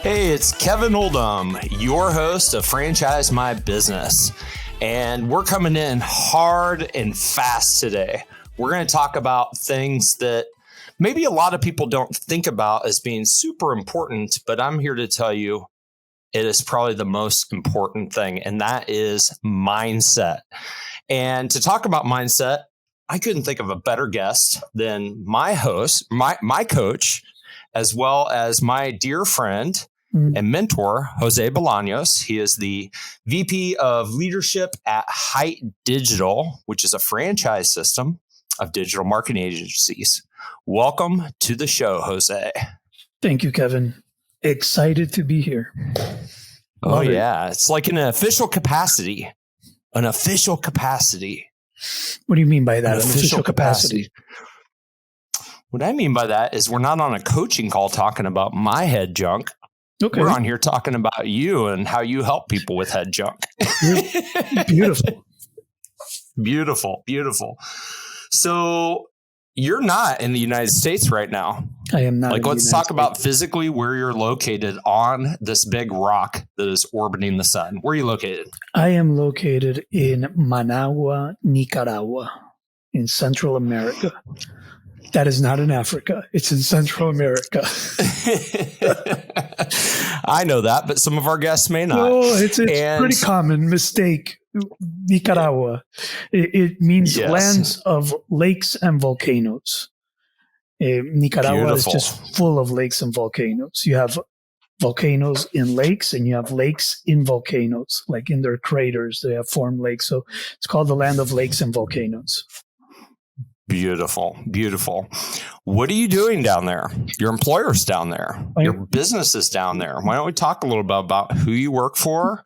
Hey, it's Kevin Oldham, your host of Franchise My Business. And we're coming in hard and fast today. We're going to talk about things that maybe a lot of people don't think about as being super important, but I'm here to tell you it is probably the most important thing, and that is mindset. And to talk about mindset, I couldn't think of a better guest than my host, my coach, as well as my dear friend and mentor, Jose Bolaños. He is the VP of Leadership at Hite Digital, which is a franchise system of digital marketing agencies. Welcome to the show, Jose. Thank you, Kevin. Excited to be here. Love it. It's like an official capacity. An official capacity. What do you mean by that? An official capacity. What I mean by that is we're not on a coaching call talking about my head junk. Okay. We're on here talking about you and how you help people with head junk. Beautiful. Beautiful. So you're not in the United States right now. I am not. Let's talk about physically where you're located on this big rock that is orbiting the sun. Where are you located? I am located in Managua, Nicaragua, in Central America. That is not in Africa. It's in Central America. I know that, but some of our guests may not. Oh, it's pretty common mistake. Nicaragua. It means lands of lakes and volcanoes. Nicaragua is just full of lakes and volcanoes. You have volcanoes in lakes and you have lakes in volcanoes, like in their craters. They have formed lakes. So it's called the land of lakes and volcanoes. Beautiful. What are you doing down there? Your employer's down there. Your business is down there. Why don't we talk a little bit about who you work for,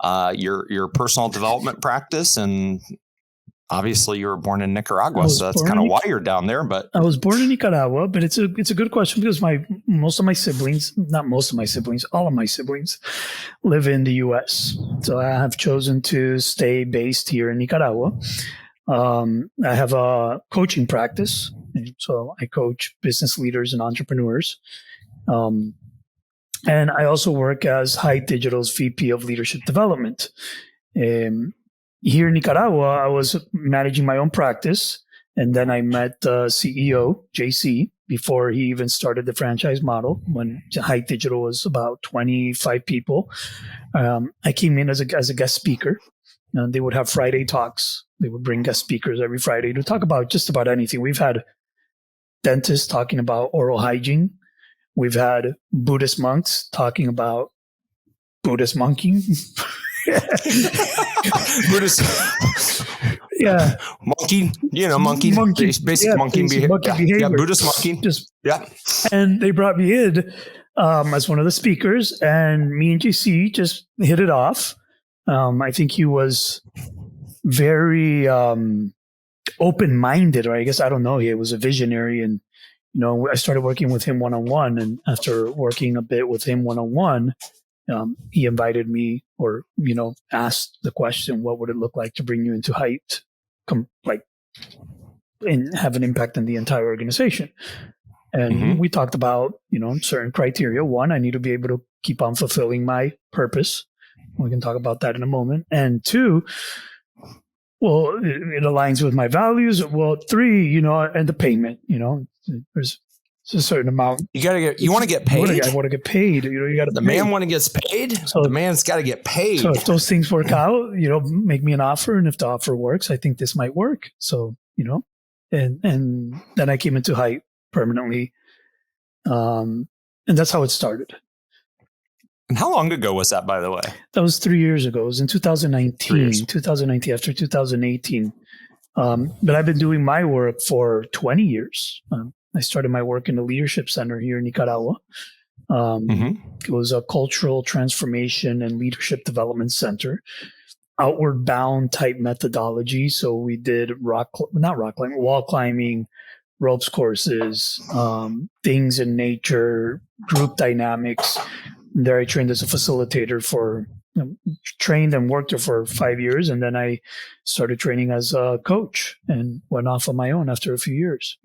your personal development practice, and obviously you were born in Nicaragua, so that's kind of why you're down there. But I was born in Nicaragua, but it's a good question because all of my siblings live in the U.S. So I have chosen to stay based here in Nicaragua. I have a coaching practice, so I coach business leaders and entrepreneurs. And I also work as Hite Digital's VP of Leadership Development. Here in Nicaragua, I was managing my own practice, and then I met the CEO, JC, before he even started the franchise model, when Hite Digital was about 25 people. I came in as a guest speaker. They would have Friday talks. They would bring guest speakers every Friday to talk about just about anything. We've had dentists talking about oral hygiene. We've had Buddhist monks talking about Buddhist monking. Buddhist. Yeah. Monkey, basic monkey behavior. Yeah, Buddhist monkey. And they brought me in as one of the speakers, and me and JC just hit it off. I think he was very open-minded, or I guess, I don't know, he was a visionary. And, I started working with him one-on-one. And after working a bit with him one-on-one, he invited me or, asked the question, what would it look like to bring you into Hite, and have an impact on the entire organization? And we talked about, certain criteria. One, I need to be able to keep on fulfilling my purpose. We can talk about that in a moment. And two, well, it aligns with my values. Well, three, and the payment, there's a certain amount. You want to get paid? I want to get paid. You got to. The man when he gets paid. So the man's got to get paid. So if those things work out, make me an offer. And if the offer works, I think this might work. So, and then I came into Hite permanently. And that's how it started. And how long ago was that, by the way? That was 3 years ago. It was in 2019, after 2018. But I've been doing my work for 20 years. I started my work in the Leadership Center here in Nicaragua. It was a cultural transformation and leadership development center, outward bound type methodology. So we did wall climbing, ropes courses, things in nature, group dynamics. There I trained as a facilitator trained and worked there for 5 years. And then I started training as a coach and went off on my own after a few years.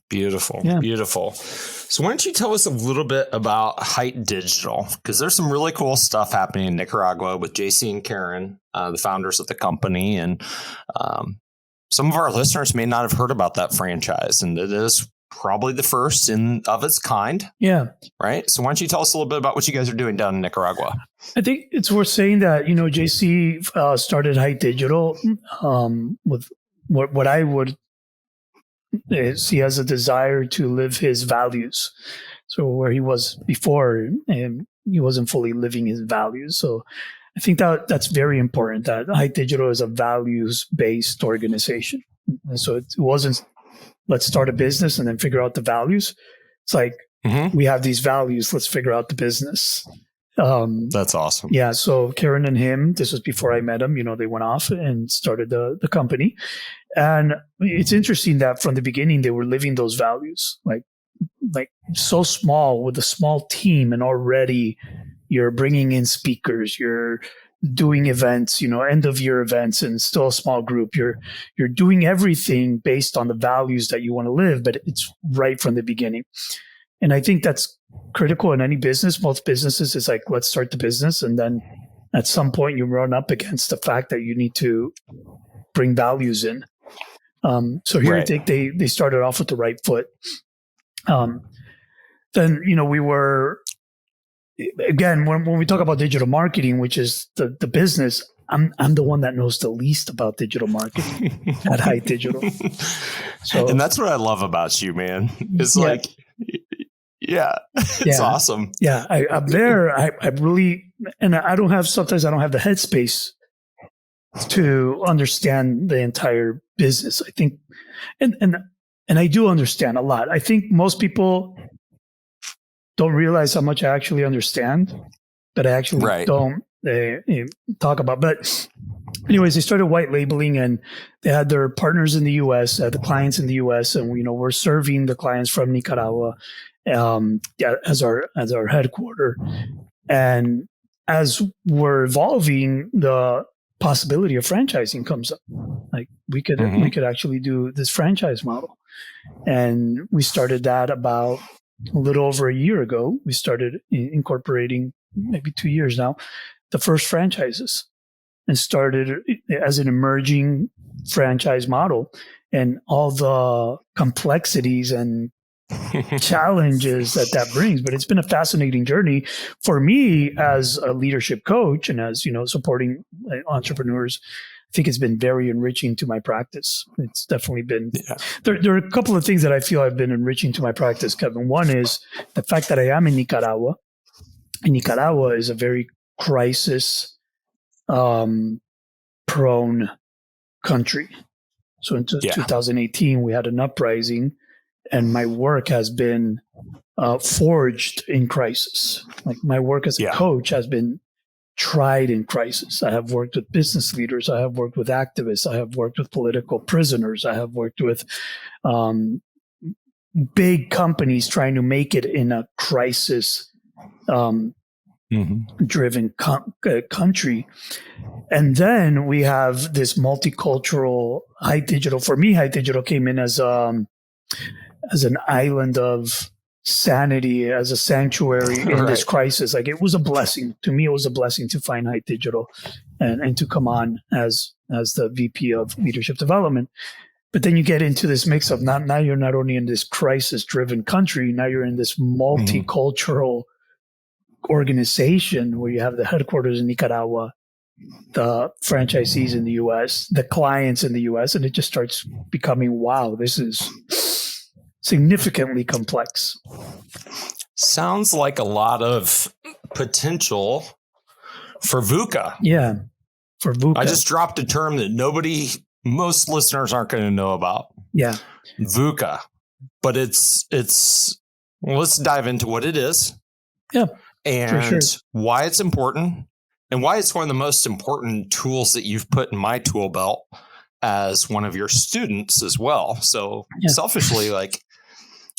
Beautiful. Beautiful. So why don't you tell us a little bit about Hite Digital? Because there's some really cool stuff happening in Nicaragua with JC and Karen, the founders of the company. And some of our listeners may not have heard about that franchise. And it is probably the first of its kind. Yeah. Right. So why don't you tell us a little bit about what you guys are doing down in Nicaragua? I think it's worth saying that, JC started Hite Digital with what I would see as a desire to live his values. So where he was before, and he wasn't fully living his values. So I think that's very important, that Hite Digital is a values-based organization. And so it wasn't, let's start a business and then figure out the values. It's like, we have these values, let's figure out the business. That's awesome. Yeah. So Karen and him, this was before I met him, they went off and started the company. And it's interesting that from the beginning, they were living those values, like so small with a small team. And already you're bringing in speakers, you're doing events, end of year events, and still a small group. You're doing everything based on the values that you want to live, but it's right from the beginning. And I think that's critical in any business. Most businesses is like, let's start the business. And then at some point you run up against the fact that you need to bring values in. So here, right. I think they started off with the right foot. Then, we were, again, when we talk about digital marketing, which is the business, I'm the one that knows the least about digital marketing at Hite Digital. So, and that's what I love about you, man. It's like, it's awesome. Yeah, I'm there. I really, and sometimes I don't have the headspace to understand the entire business. I think, and I do understand a lot. I think most people don't realize how much I actually understand, but I actually don't talk about. But anyways, they started white labeling, and they had their partners in the U.S., the clients in the U.S., and we're serving the clients from Nicaragua as our headquarter. And as we're evolving, the possibility of franchising comes up. Like we could actually do this franchise model, and we started that about a little over a year ago. We started incorporating, maybe 2 years now, the first franchises, and started as an emerging franchise model, and all the complexities and challenges that brings. But it's been a fascinating journey for me as a leadership coach, and as supporting entrepreneurs. I think it's been very enriching to my practice. It's definitely been. There are a couple of things that I feel have been enriching to my practice, Kevin. One is the fact that I am in Nicaragua, and Nicaragua is a very crisis prone country. So in 2018, we had an uprising, and my work has been forged in crisis. Like my work as a coach has been tried in crisis. I have worked with business leaders. I have worked with activists. I have worked with political prisoners. I have worked with big companies trying to make it in a crisis driven country. And then we have this multicultural Hite Digital. For me, Hite Digital came in as an island of sanity, as a sanctuary in this crisis. Like it was a blessing to me. It was a blessing to find Hite Digital and to come on as the VP of Leadership Development. But then you get into this mix of now you're not only in this crisis driven country, now you're in this multicultural organization where you have the headquarters in Nicaragua, the franchisees in the US, the clients in the US, and it just starts becoming, wow, this is significantly complex. Sounds like a lot of potential for VUCA. Yeah, for VUCA. I just dropped a term that most listeners aren't going to know about. Yeah, VUCA. But let's dive into what it is. Yeah, and why it's important, and why it's one of the most important tools that you've put in my tool belt as one of your students as well. So selfishly, like,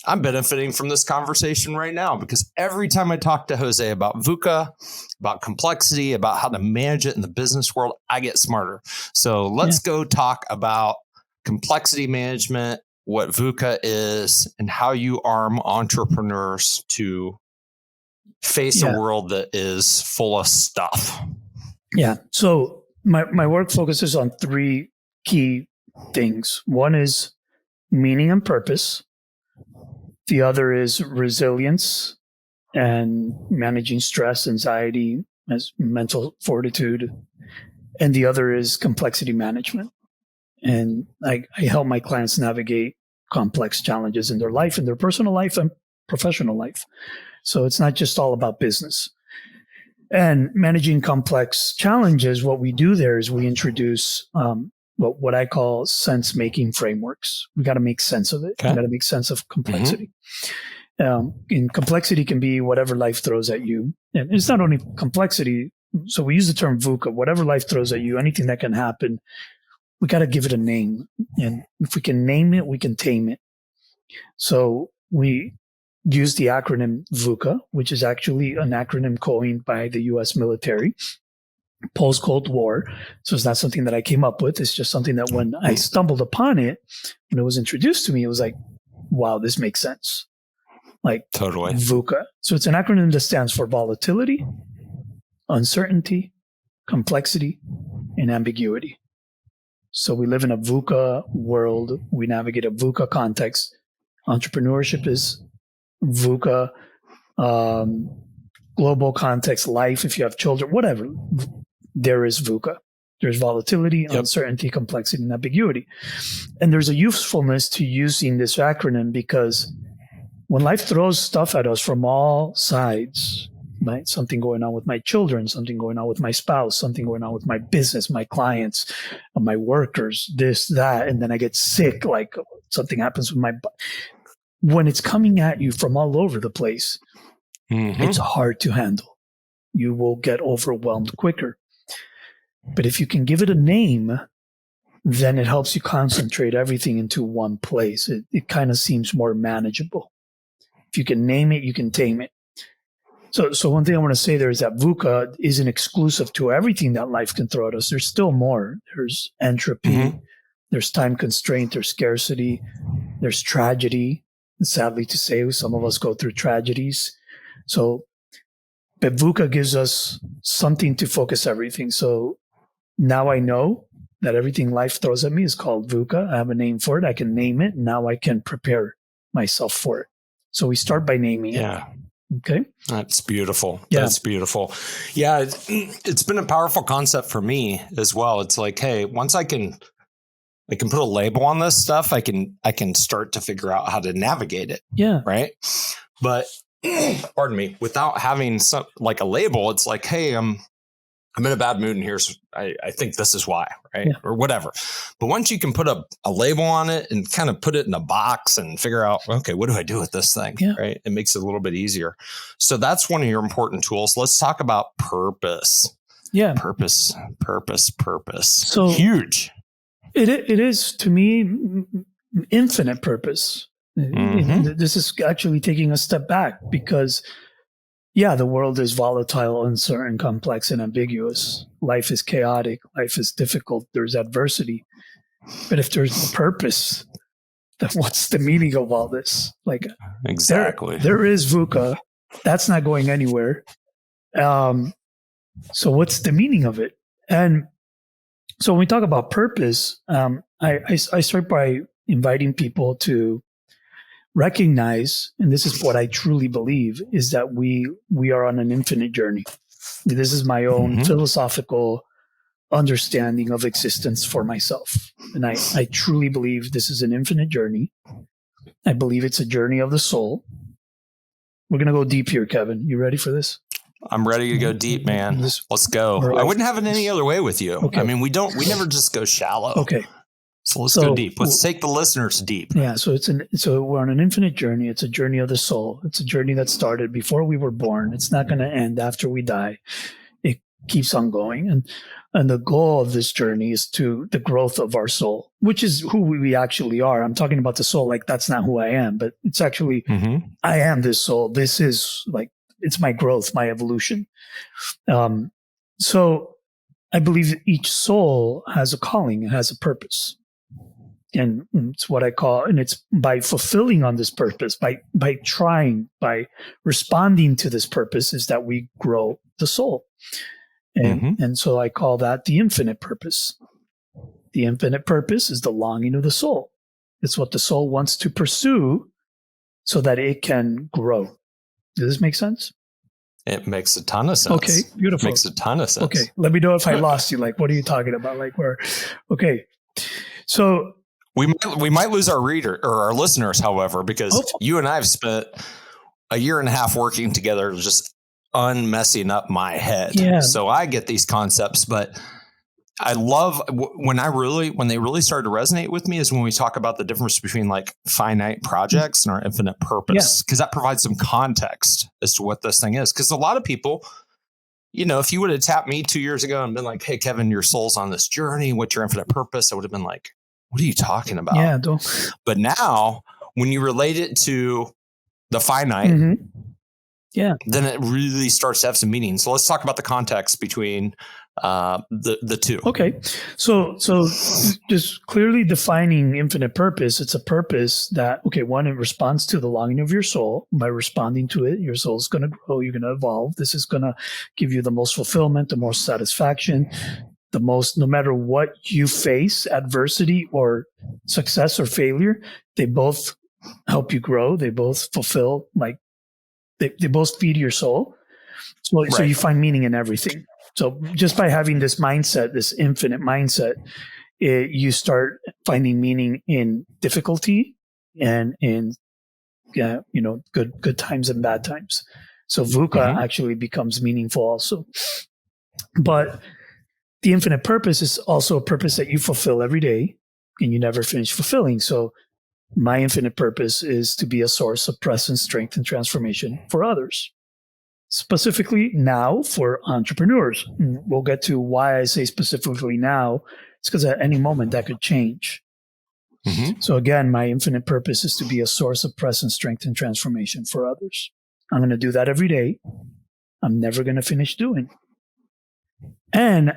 I'm benefiting from this conversation right now, because every time I talk to Jose about VUCA, about complexity, about how to manage it in the business world, I get smarter. So let's go talk about complexity management what VUCA is and how you arm entrepreneurs to face a world that is full of stuff. Yeah. So my work focuses on three key things. One is meaning and purpose. The other is resilience and managing stress, anxiety, as mental fortitude. And the other is complexity management. And I help my clients navigate complex challenges in their life, in their personal life and professional life. So it's not just all about business. And managing complex challenges, what we do there is we introduce what I call sense-making frameworks. We got to make sense of it. We got to make sense of complexity. And complexity can be whatever life throws at you. And it's not only complexity. So we use the term VUCA, whatever life throws at you, anything that can happen, we got to give it a name. And if we can name it, we can tame it. So we use the acronym VUCA, which is actually an acronym coined by the U.S. military post-Cold War. So it's not something that I came up with. It's just something that when I stumbled upon it, when it was introduced to me, it was like, wow, this makes sense. Like totally VUCA. So it's an acronym that stands for volatility, uncertainty, complexity, and ambiguity. So we live in a VUCA world. We navigate a VUCA context. Entrepreneurship is VUCA, global context, life, if you have children, whatever, there is VUCA. There's volatility, uncertainty, complexity, and ambiguity. And there's a usefulness to using this acronym because when life throws stuff at us from all sides, right? Something going on with my children, something going on with my spouse, something going on with my business, my clients, my workers, this, that, and then I get sick, like something happens with my body. When it's coming at you from all over the place, it's hard to handle. You will get overwhelmed quicker. But if you can give it a name, then it helps you concentrate everything into one place. It kind of seems more manageable. If you can name it, you can tame it. So one thing I want to say there is that VUCA isn't exclusive to everything that life can throw at us. There's still more. There's entropy. There's time constraint. There's scarcity. There's tragedy. Sadly to say, some of us go through tragedies. But VUCA gives us something to focus everything. So now I know that everything life throws at me is called VUCA. I have a name for it. I can name it. Now I can prepare myself for it. So we start by naming it. Okay. That's beautiful. Yeah. That's beautiful. Yeah. It's been a powerful concept for me as well. It's like, hey, once I can put a label on this stuff, I can start to figure out how to navigate it. Yeah. Right. But pardon me, without having some like a label, it's like, hey, I'm in a bad mood and here's, I think this is why, right? Or whatever. But once you can put a label on it and kind of put it in a box and figure out, okay, what do I do with this thing? Right. It makes it a little bit easier. So that's one of your important tools. Let's talk about purpose. Yeah. Purpose. So huge. It is, to me, infinite purpose. This is actually taking a step back because, the world is volatile, uncertain, complex, and ambiguous. Life is chaotic. Life is difficult. There's adversity. But if there's purpose, then what's the meaning of all this? Like, exactly. There is VUCA. That's not going anywhere. So what's the meaning of it? And so when we talk about purpose, I start by inviting people to recognize, and this is what I truly believe, is that we are on an infinite journey. This is my own philosophical understanding of existence for myself. And I truly believe this is an infinite journey. I believe it's a journey of the soul. We're going to go deep here, Kevin. You ready for this? I'm ready to go deep, man. Let's go. I wouldn't have it any other way with you. Okay. I mean, we never just go shallow. Okay. So let's go deep. Let's take the listeners deep. Yeah. So we're on an infinite journey. It's a journey of the soul. It's a journey that started before we were born. It's not going to end after we die. It keeps on going. And the goal of this journey is to the growth of our soul, which is who we actually are. I'm talking about the soul like that's not who I am, but it's actually, I am this soul. This is like, it's my growth, my evolution. So I believe that each soul has a calling, it has a purpose. And it's what I call, and it's by fulfilling on this purpose, by trying, by responding to this purpose, is that we grow the soul. And so I call that the infinite purpose. The infinite purpose is the longing of the soul. It's what the soul wants to pursue so that it can grow. Does this make sense? It makes a ton of sense. Okay, beautiful. It makes a ton of sense. Okay, let me know if I lost you. Like, what are you talking about? Like, where? Okay, so we might lose our reader or our listeners, however, because you and I have spent a year and a half working together, just unmessing up my head. Yeah. So I get these concepts, but I love when they really started to resonate with me is when we talk about the difference between like finite projects and our infinite purpose, because that provides some context as to what this thing is. Because a lot of people, if you would have tapped me 2 years ago and been like, "Hey, Kevin, your soul's on this journey. What's your infinite purpose?" I would have been like, "What are you talking about?" Yeah. But now when you relate it to the finite, then it really starts to have some meaning. So let's talk about the context between the two. Okay. So just clearly defining infinite purpose, it's a purpose that, one, it responds to the longing of your soul. By responding to it, your soul is going to grow. You're going to evolve. This is going to give you the most fulfillment, the most satisfaction, the most, no matter what you face, adversity or success or failure, they both help you grow. They both fulfill, like, they both feed your soul. So you find meaning in everything. So just by having this mindset, this infinite mindset, you start finding meaning in difficulty and in, good times and bad times. So VUCA actually becomes meaningful also. But the infinite purpose is also a purpose that you fulfill every day and you never finish fulfilling. So my infinite purpose is to be a source of presence, strength, and transformation for others. Specifically now for entrepreneurs. We'll get to why I say specifically now. It's because at any moment that could change. So again, my infinite purpose is to be a source of presence, strength, and transformation for others. I'm going to do that every day. I'm never going to finish doing. And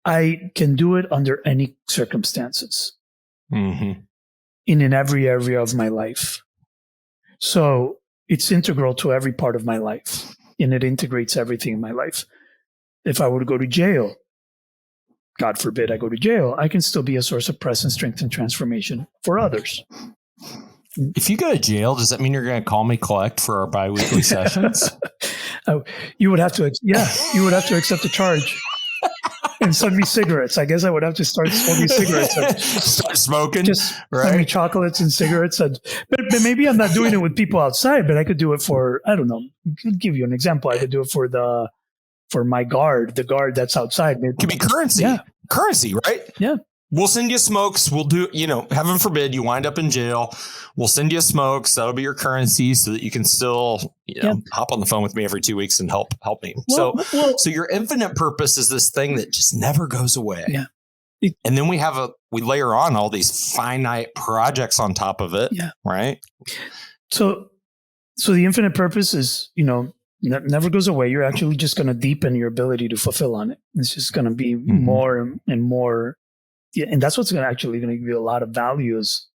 I can do it under any circumstances. In every area of my life. So it's integral to every part of my life, and it integrates everything in my life. If I were to go to jail, God forbid I go to jail, I can still be a source of presence, strength, and transformation for others. If you go to jail, does that mean you're going to call me collect for our biweekly sessions? You would have to accept the charge. And send me cigarettes. I guess I would have to start smoking cigarettes. Start smoking. Just send me chocolates and cigarettes. But maybe I'm not doing it with people outside, but I could do it for, I don't know. I'll give you an example. I could do it for my guard, the guard that's outside. Maybe. It could be currency. Yeah. Currency, right? Yeah. We'll send you smokes. We'll do, heaven forbid you wind up in jail. We'll send you smokes. That'll be your currency so that you can still, hop on the phone with me every 2 weeks and help me. So your infinite purpose is this thing that just never goes away. Yeah. And then we layer on all these finite projects on top of it. Yeah. Right. So the infinite purpose is, never goes away. You're actually just going to deepen your ability to fulfill on it. It's just going to be more and more. Yeah, and that's what's going to give you a lot of value as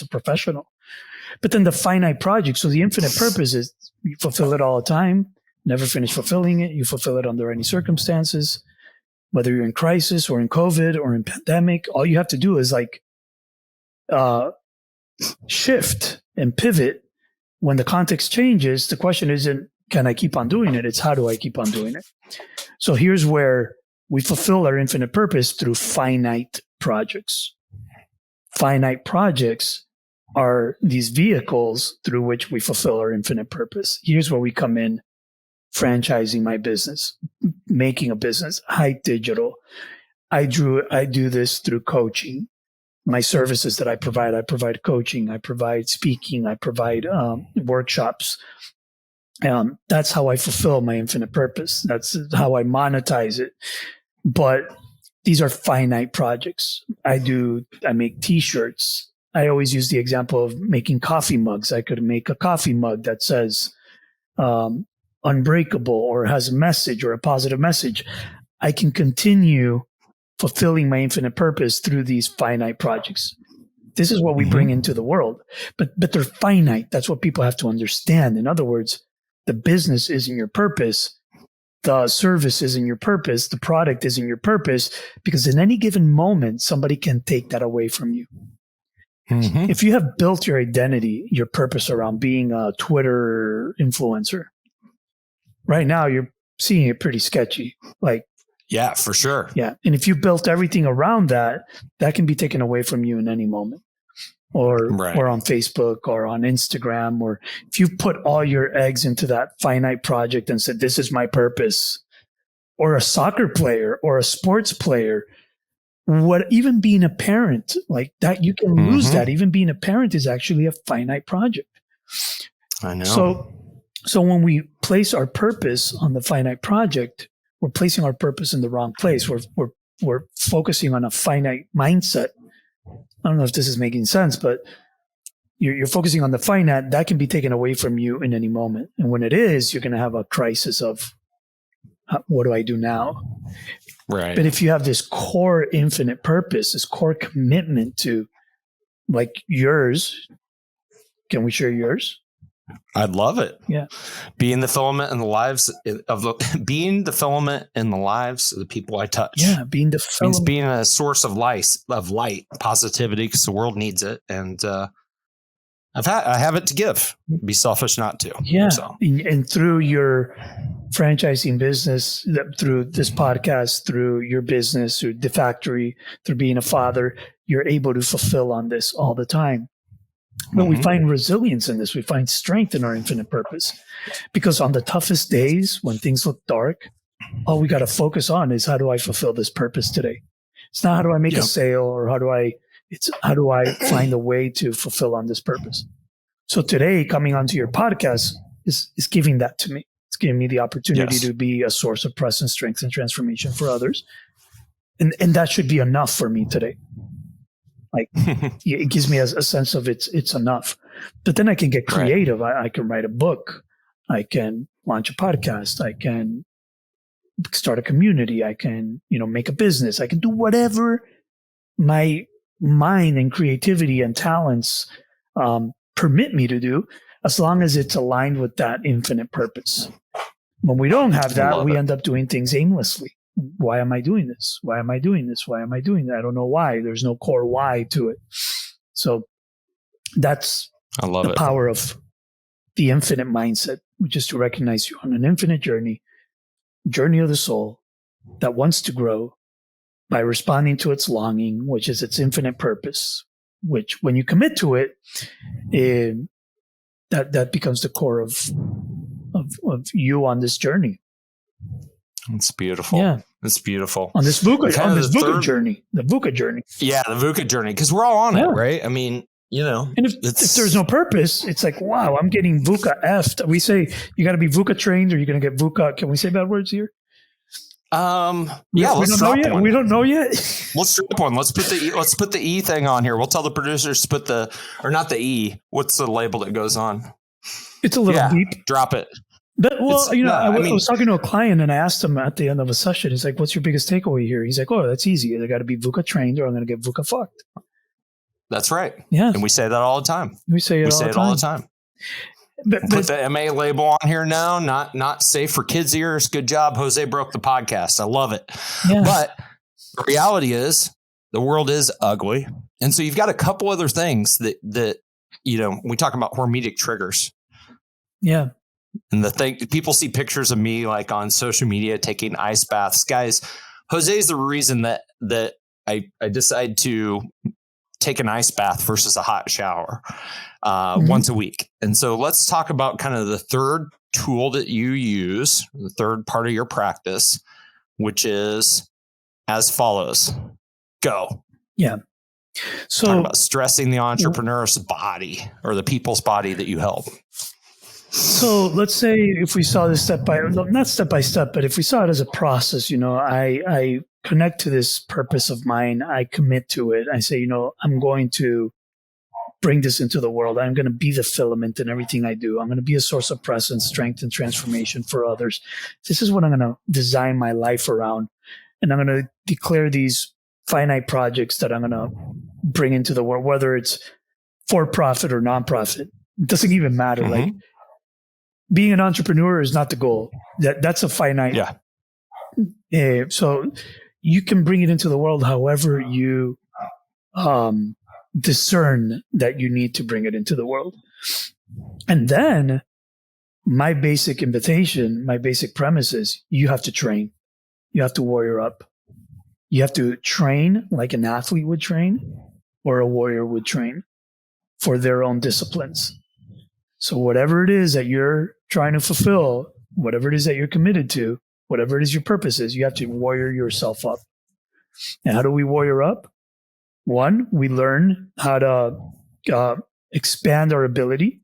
a professional. But then the finite project, so the infinite purpose is you fulfill it all the time, never finish fulfilling it. You fulfill it under any circumstances, whether you're in crisis or in COVID or in pandemic. All you have to do is shift and pivot when the context changes. The question isn't, can I keep on doing it? It's how do I keep on doing it? So here's where we fulfill our infinite purpose through finite projects. Finite projects are these vehicles through which we fulfill our infinite purpose. Here's where we come in: franchising my business, making a business, Hite Digital. I do this through coaching. My services that I provide coaching, I provide speaking, I provide workshops. That's how I fulfill my infinite purpose. That's how I monetize it. But these are finite projects. I make t-shirts. I always use the example of making coffee mugs. I could make a coffee mug that says unbreakable or has a message or a positive message. I can continue fulfilling my infinite purpose through these finite projects. This is what we bring into the world. But they're finite. That's what people have to understand. In other words, the business isn't your purpose. The service isn't your purpose. The product isn't your purpose, because in any given moment, somebody can take that away from you. If you have built your identity, your purpose around being a Twitter influencer, right now you're seeing it pretty sketchy. Like, yeah, for sure. Yeah. And if you built everything around that, that can be taken away from you in any moment. Or on Facebook or on Instagram, or if you put all your eggs into that finite project and said, this is my purpose, or a soccer player or a sports player, even being a parent like that, you can lose that. Even being a parent is actually a finite project. I know. So when we place our purpose on the finite project, we're placing our purpose in the wrong place. We're focusing on a finite mindset. I don't know if this is making sense, but you're focusing on the finite. That can be taken away from you in any moment. And when it is, you're going to have a crisis of, what do I do now? Right. But if you have this core infinite purpose, this core commitment to, like yours, can we share yours? I'd love it. Yeah. Being the filament in the lives of the people I touch. Yeah. Being the filament. Means being a source of light, positivity, because the world needs it. And I have it to give. Be selfish not to. Yeah. So. And through your franchising business, through this podcast, through your business, through the factory, through being a father, you're able to fulfill on this all the time. But we find resilience in this. We find strength in our infinite purpose, because on the toughest days when things look dark, all we got to focus on is, how do I fulfill this purpose today? It's not how do I make a sale, or how do I find a way to fulfill on this purpose? So today, coming onto your podcast is giving that to me. It's giving me the opportunity to be a source of presence, strength, and transformation for others. And that should be enough for me today. Like, it gives me a sense of it's enough. But then I can get creative. Right. I can write a book. I can launch a podcast. I can start a community. I can, make a business. I can do whatever my mind and creativity and talents permit me to do, as long as it's aligned with that infinite purpose. When we don't have that, we end up doing things aimlessly. Why am I doing this? Why am I doing this? Why am I doing that? I don't know why. There's no core why to it. So that's the power of the infinite mindset, which is to recognize you're on an infinite journey of the soul that wants to grow by responding to its longing, which is its infinite purpose, which when you commit to it, that becomes the core of you on this journey. It's beautiful. Yeah. It's beautiful. On this VUCA journey. The VUCA journey. Yeah, the VUCA journey. Because we're all on it, right? I mean, And if there's no purpose, it's like, wow, I'm getting VUCA F'd. We say you got to be VUCA trained, or you're going to get VUCA. Can we say bad words here? Let's drop one. We don't know yet. Let's drop one. Let's put the E thing on here. We'll tell the producers to put not the E. What's the label that goes on? It's a little deep. Drop it. But, I was talking to a client, and I asked him at the end of a session, he's like, what's your biggest takeaway here? He's like, oh, that's easy. They got to be VUCA trained, or I'm going to get VUCA fucked. That's right. Yeah. And we say that all the time. We say it all the time. But put the MA label on here now, not safe for kids' ears. Good job. Jose broke the podcast. I love it. Yeah. But the reality is the world is ugly. And so you've got a couple other things that we talk about hormetic triggers. Yeah. And the thing, people see pictures of me like on social media taking ice baths. Guys, Jose is the reason that I decide to take an ice bath versus a hot shower once a week. And so let's talk about kind of the third tool that you use, the third part of your practice, which is as follows. Go. Yeah. So talk about stressing the entrepreneur's body, or the people's body that you help. So let's say if we saw this not step by step, but if we saw it as a process, I connect to this purpose of mine. I commit to it. I say, I'm going to bring this into the world. I'm going to be the filament in everything I do. I'm going to be a source of presence, strength, and transformation for others. This is what I'm going to design my life around. And I'm going to declare these finite projects that I'm going to bring into the world, whether it's for profit or nonprofit. It doesn't even matter. Mm-hmm. Like, being an entrepreneur is not the goal. That's a finite. Yeah. So you can bring it into the world however you discern that you need to bring it into the world. And then my basic invitation, my basic premise is you have to train. You have to warrior up. You have to train like an athlete would train or a warrior would train for their own disciplines. So whatever it is that you're trying to fulfill, whatever it is that you're committed to, whatever it is your purpose is, you have to warrior yourself up. And how do we warrior up? One, we learn how to expand our ability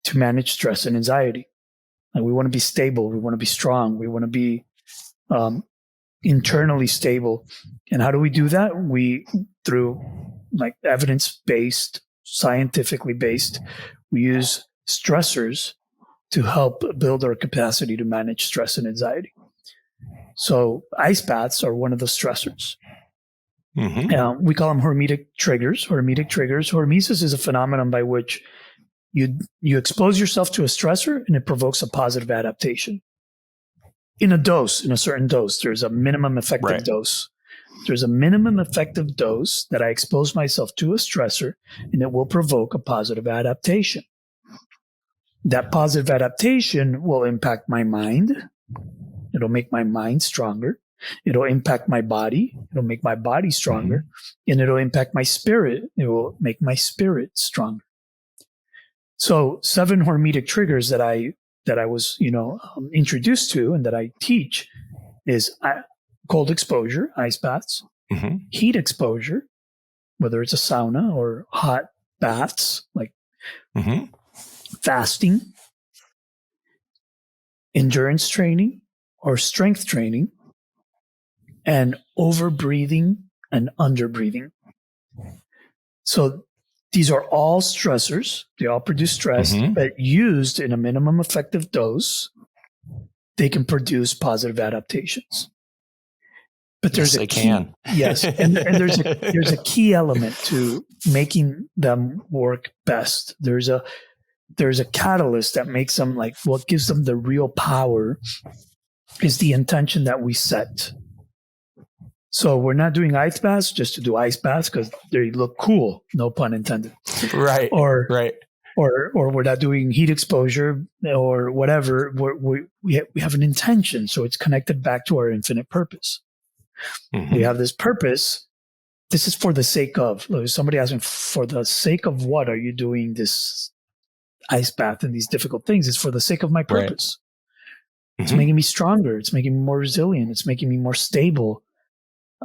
to manage stress and anxiety. And we want to be stable. We want to be strong. We want to be internally stable. And how do we do that? Through like evidence-based, scientifically based, we use stressors to help build our capacity to manage stress and anxiety. So ice baths are one of the stressors. Mm-hmm. We call them hormetic triggers. Hormesis is a phenomenon by which you expose yourself to a stressor and it provokes a positive adaptation. In a certain dose, there's a minimum effective dose. There's a minimum effective dose that I expose myself to a stressor and it will provoke a positive adaptation. That positive adaptation will impact my mind. It'll make my mind stronger. It'll impact my body. It'll make my body stronger. And it'll impact my spirit. It will make my spirit stronger. So 7 hormetic triggers that I was, introduced to and that I teach is cold exposure, ice baths, heat exposure, whether it's a sauna or hot baths, like fasting, endurance training or strength training, and over breathing and under breathing. So these are all stressors. They all produce stress, but used in a minimum effective dose, they can produce positive adaptations. But there's a key, yes, and there's a key element to making them work best. There's a catalyst that makes them, like, what gives them the real power is the intention that we set. So we're not doing ice baths just to do ice baths because they look cool, no pun intended. Right. Or we're not doing heat exposure or whatever. We have an intention, so it's connected back to our infinite purpose. We have this purpose. This is for the sake of. Somebody asked me, for the sake of what are you doing this ice bath and these difficult things? It's for the sake of my purpose. Right. It's making me stronger. It's making me more resilient. It's making me more stable.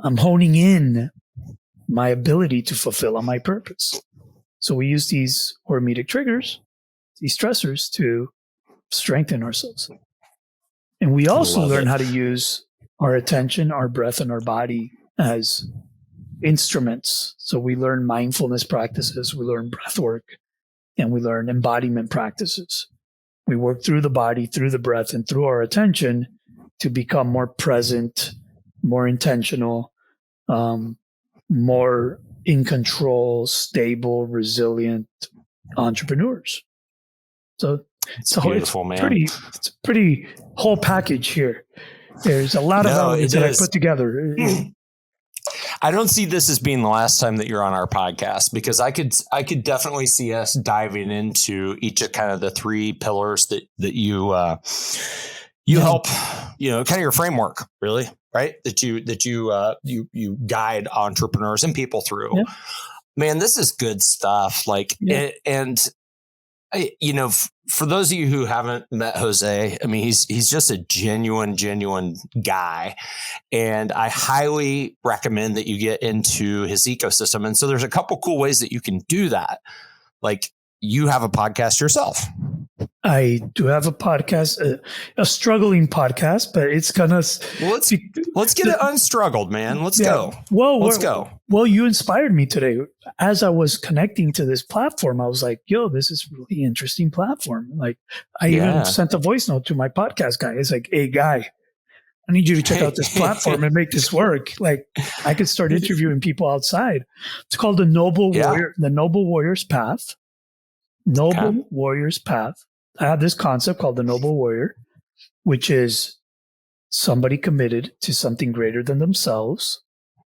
I'm honing in my ability to fulfill on my purpose. So we use these hormetic triggers, these stressors, to strengthen ourselves. And we also learn how to use our attention, our breath, and our body as instruments. So we learn mindfulness practices, we learn breath work, and we learn embodiment practices. We work through the body, through the breath, and through our attention to become more present, more intentional, more in control, stable, resilient entrepreneurs. So it's beautiful, man. It's a pretty whole package here. There's a lot of elements that I put together. I don't see this as being the last time that you're on our podcast, because I could definitely see us diving into each of kind of the 3 pillars that you help, kind of your framework, really, right? That you guide entrepreneurs and people through. Yeah. Man, this is good stuff. For those of you who haven't met Jose, I mean, he's just a genuine guy. And I highly recommend that you get into his ecosystem. And so there's a couple cool ways that you can do that. Like, you have a podcast yourself. I do have a podcast, a struggling podcast, but it's gonna. Well, let's get it unstruggled, man. Let's go. Let's go. Well, you inspired me today. As I was connecting to this platform, I was like, "Yo, this is a really interesting platform." Like, I even sent a voice note to my podcast guy. It's like, "Hey, guy, I need you to check out this platform and make this work. Like I could start interviewing people outside. It's called the Noble Warrior, the Noble Warrior's Path. Noble Warrior's Path. I have this concept called the Noble Warrior, which is somebody committed to something greater than themselves,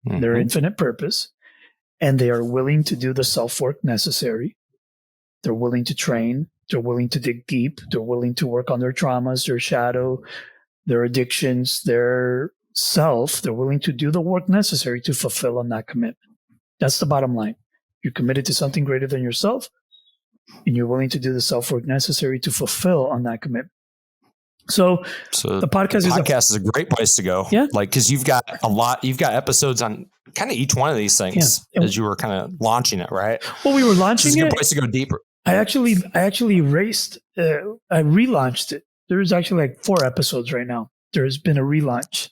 their infinite purpose, and they are willing to do the self-work necessary. They're willing to train. They're willing to dig deep. They're willing to work on their traumas, their shadow, their addictions, their self. They're willing to do the work necessary to fulfill on that commitment. That's the bottom line. You're committed to something greater than yourself, and you're willing to do the self-work necessary to fulfill on that commitment. So the podcast is a great place to go. Yeah. Like, cause you've got episodes on kind of each one of these things as you were kind of launching it, right? Well, we were launching it's a good place to go deeper. I actually I relaunched it. There's actually like 4 episodes right now. There's been a relaunch.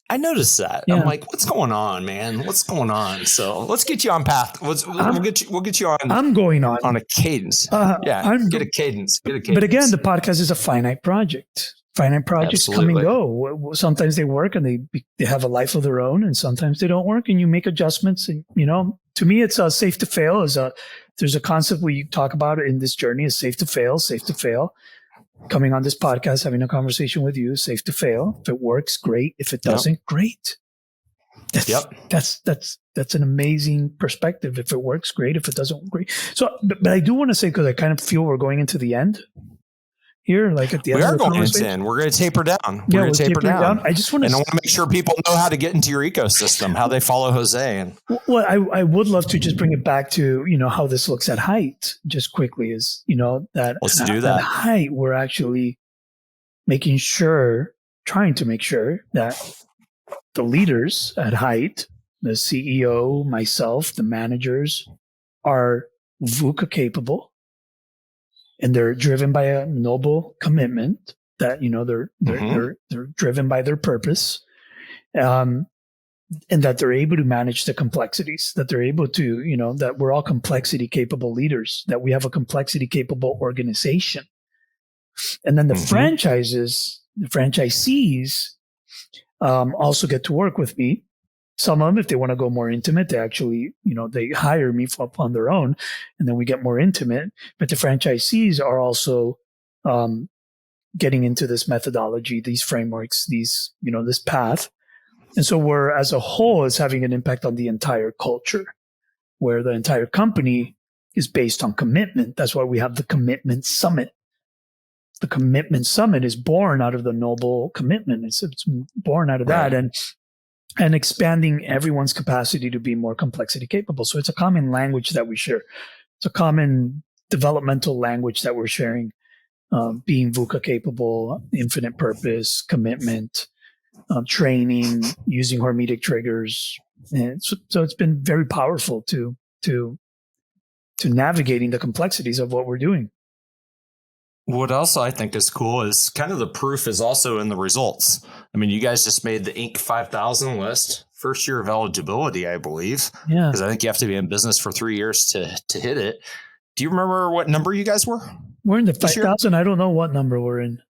I noticed that. Yeah. I'm like, what's going on, man? What's going on? So let's get you on path. We'll get you on. I'm going on a cadence. Get a cadence. But again, the podcast is a finite project. Finite projects come and go. Sometimes they work and they have a life of their own, and sometimes they don't work, and you make adjustments. And to me, it's safe to fail. There's a concept we talk about in this journey is safe to fail. Safe to fail. Coming on this podcast, having a conversation with you, safe to fail. If it works, great. If it doesn't, great. That's an amazing perspective. If it works, great. If it doesn't, great. So, but I do want to say, because I kind of feel we're going into the end here, like at the end. We are going into the end. We're going to taper down. We're going to taper down. I just want to make sure people know how to get into your ecosystem, how they follow Jose. Well, I would love to just bring it back to, how this looks at Hite just quickly is, that let's do that. At Hite, we're actually trying to make sure that the leaders at Hite, the CEO, myself, the managers are VUCA capable. And they're driven by a noble commitment that, they're driven by their purpose. And that they're able to manage the complexities, that they're able to, that we're all complexity capable leaders, that we have a complexity capable organization. And then the franchisees, also get to work with me. Some of them, if they want to go more intimate, they actually, they hire me on their own, and then we get more intimate. But the franchisees are also getting into this methodology, these frameworks, this path. And so we're, as a whole, is having an impact on the entire culture, where the entire company is based on commitment. That's why we have the Commitment Summit. The Commitment Summit is born out of the noble commitment. It's born out of that. And expanding everyone's capacity to be more complexity capable. So it's a common language that we share. It's a common developmental language that we're sharing, being VUCA capable, infinite purpose, commitment, training, using hormetic triggers. And so it's been very powerful to navigating the complexities of what we're doing. What else I think is cool is kind of the proof is also in the results. I mean, you guys just made the Inc. 5000 list, first year of eligibility, I believe. Yeah. Because I think you have to be in business for 3 years to hit it. Do you remember what number you guys were? We're in the 5,000. I don't know what number we're in.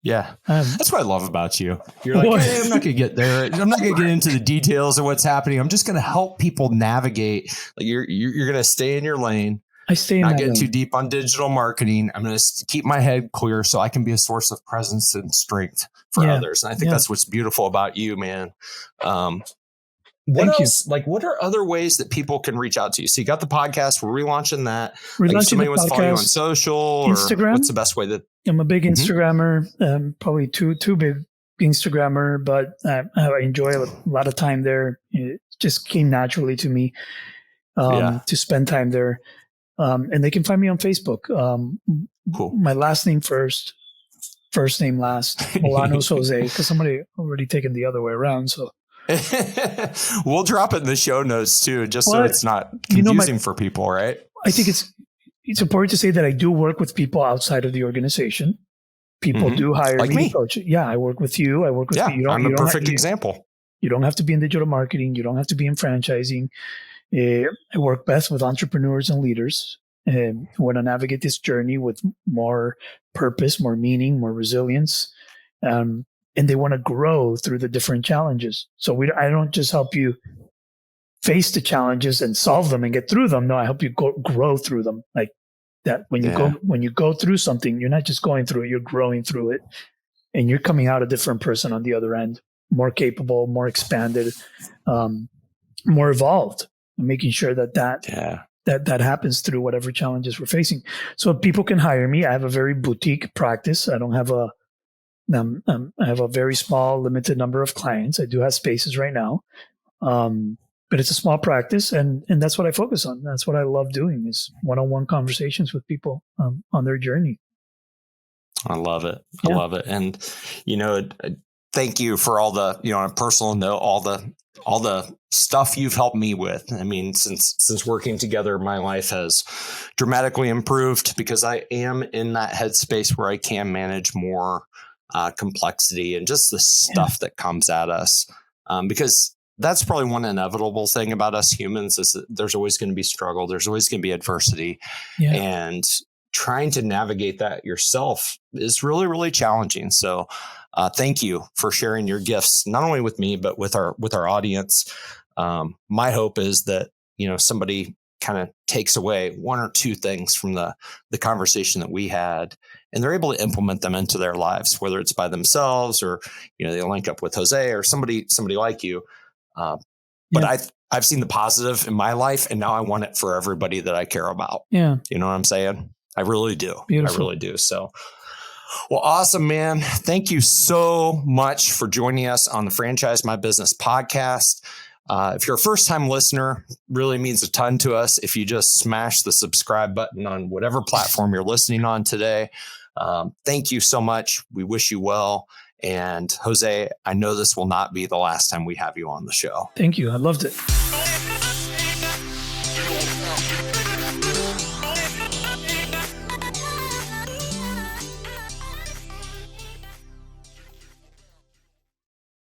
Yeah. That's what I love about you. You're like, hey, I'm not going to get there. I'm not going to get into the details of what's happening. I'm just going to help people navigate. Like you're going to stay in your lane. I stay in not get too deep on digital marketing. I'm going to keep my head clear so I can be a source of presence and strength for others. And I think that's what's beautiful about you, man. What else? Like, what are other ways that people can reach out to you? So you got the podcast. We're relaunching that. Like somebody wants to follow you on social, Instagram. Or what's the best way that? I'm a big Instagrammer. Probably too big Instagrammer, but I enjoy a lot of time there. It just came naturally to me to spend time there. And they can find me on Facebook. Cool. My last name first name last. Bolaños Jose, because somebody already taken the other way around. So we'll drop it in the show notes too, just so it's not confusing for people, right? I think it's important to say that I do work with people outside of the organization. People do hire me to coach. Yeah, I work with you. I work with you. I'm a perfect example. You don't have to be in digital marketing. You don't have to be in franchising. I work best with entrepreneurs and leaders who want to navigate this journey with more purpose, more meaning, more resilience. and they want to grow through the different challenges. So I don't just help you face the challenges and solve them and get through them. No, I help you grow through them. Like that when you go through something, you're not just going through it, you're growing through it, and you're coming out a different person on the other end, more capable, more expanded, more evolved, and making sure that happens through whatever challenges we're facing. So people can hire me. I have a very boutique practice. I don't have I have a very small, limited number of clients. I do have spaces right now. But it's a small practice, and that's what I focus on. That's what I love doing, is one-on-one conversations with people on their journey. I love it. I love it. And, thank you for all the, on a personal note, all the stuff you've helped me with. I mean, since working together, my life has dramatically improved because I am in that headspace where I can manage more complexity and just the stuff that comes at us. Because that's probably one inevitable thing about us humans is that there's always going to be struggle. There's always going to be adversity. Yeah. And trying to navigate that yourself is really, really challenging. So thank you for sharing your gifts, not only with me, but with our audience. My hope is that, somebody kind of takes away one or two things from the conversation that we had, and they're able to implement them into their lives, whether it's by themselves or, they link up with Jose or somebody like you. But I've seen the positive in my life, and now I want it for everybody that I care about. Yeah. You know what I'm saying? I really do. Beautiful. I really do. So, well, awesome, man. Thank you so much for joining us on the Franchise My Business podcast. If you're a first-time listener, really means a ton to us if you just smash the subscribe button on whatever platform you're listening on today. Thank you so much. We wish you well. And Jose, I know this will not be the last time we have you on the show. Thank you. I loved it.